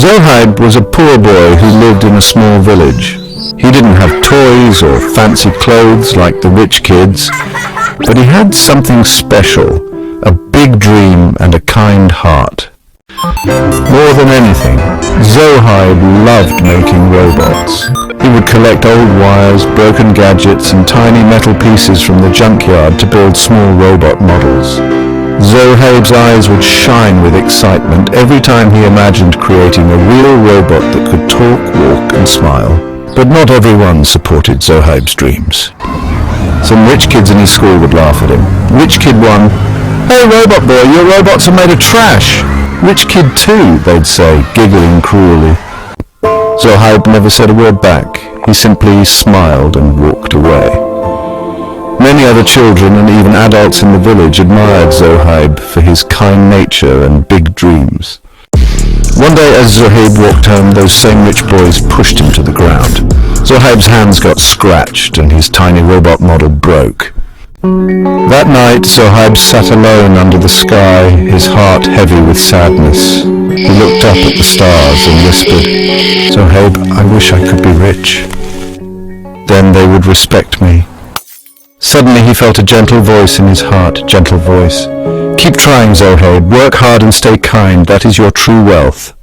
Zohaib was a poor boy who lived in a small village. He didn't have toys or fancy clothes like the rich kids, but he had something special, a big dream and a kind heart. More than anything, Zohaib loved making robots. He would collect old wires, broken gadgets, and tiny metal pieces from the junkyard to build small robot models. Zohaib's eyes would shine with excitement every time he imagined creating a real robot that could talk, walk, and smile. But not everyone supported Zohaib's dreams. Some rich kids in his school would laugh at him. Rich kid 1, "Hey robot boy, your robots are made of trash." Rich kid 2, they'd say, giggling cruelly. Zohaib never said a word back. He simply smiled and walked away. Many other children and even adults in the village admired Zohaib for his kind nature and big dreams. One day as Zohaib walked home, those same rich boys pushed him to the ground. Zohaib's hands got scratched and his tiny robot model broke. That night, Zohaib sat alone under the sky, his heart heavy with sadness. He looked up at the stars and whispered, "Zohaib, I wish I could be rich. Then they would respect me." Suddenly he felt a gentle voice in his heart, gentle voice. "Keep trying, Zohaib. Work hard and stay kind. That is your true wealth."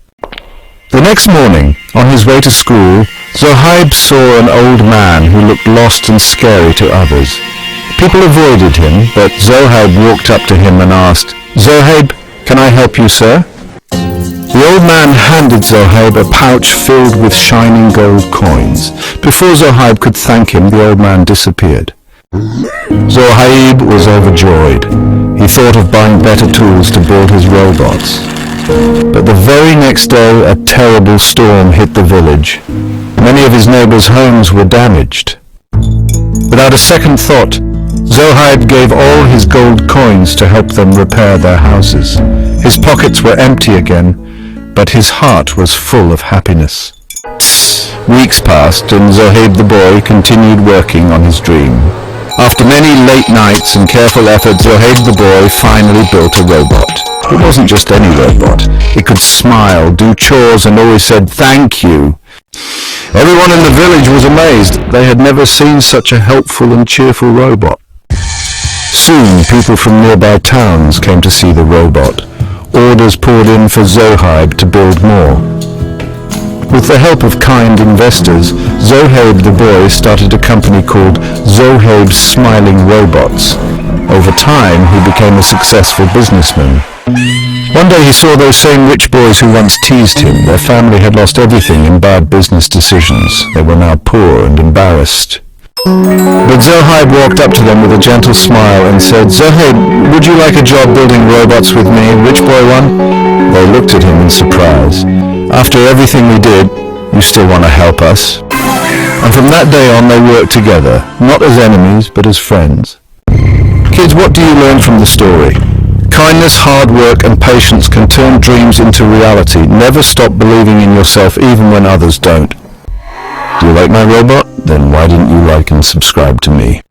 The next morning, on his way to school, Zohaib saw an old man who looked lost and scary to others. People avoided him, but Zohaib walked up to him and asked, "Zohaib, can I help you, sir?" The old man handed Zohaib a pouch filled with shining gold coins. Before Zohaib could thank him, the old man disappeared. Zohaib was overjoyed. He thought of buying better tools to build his robots. But the very next day, a terrible storm hit the village. Many of his neighbors' homes were damaged. Without a second thought, Zohaib gave all his gold coins to help them repair their houses. His pockets were empty again, but his heart was full of happiness. Weeks passed, and Zohaib the boy continued working on his dream. After many late nights and careful effort, Zohaib the boy finally built a robot. It wasn't just any robot. It could smile, do chores, and always said, "Thank you." Everyone in the village was amazed. They had never seen such a helpful and cheerful robot. Soon, people from nearby towns came to see the robot. Orders poured in for Zohaib to build more. With the help of kind investors, Zohaib the boy started a company called Zohaib's Smiling Robots. Over time, he became a successful businessman. One day he saw those same rich boys who once teased him. Their family had lost everything in bad business decisions. They were now poor and embarrassed. But Zohaib walked up to them with a gentle smile and said, "Zohaib, would you like a job building robots with me, rich boy one?" They looked at him in surprise. "After everything we did, you still want to help us?" And from that day on they worked together, not as enemies, but as friends. Kids, what do you learn from the story? Kindness, hard work, and patience can turn dreams into reality. Never stop believing in yourself even when others don't. Do you like my robot? Then why didn't you like and subscribe to me?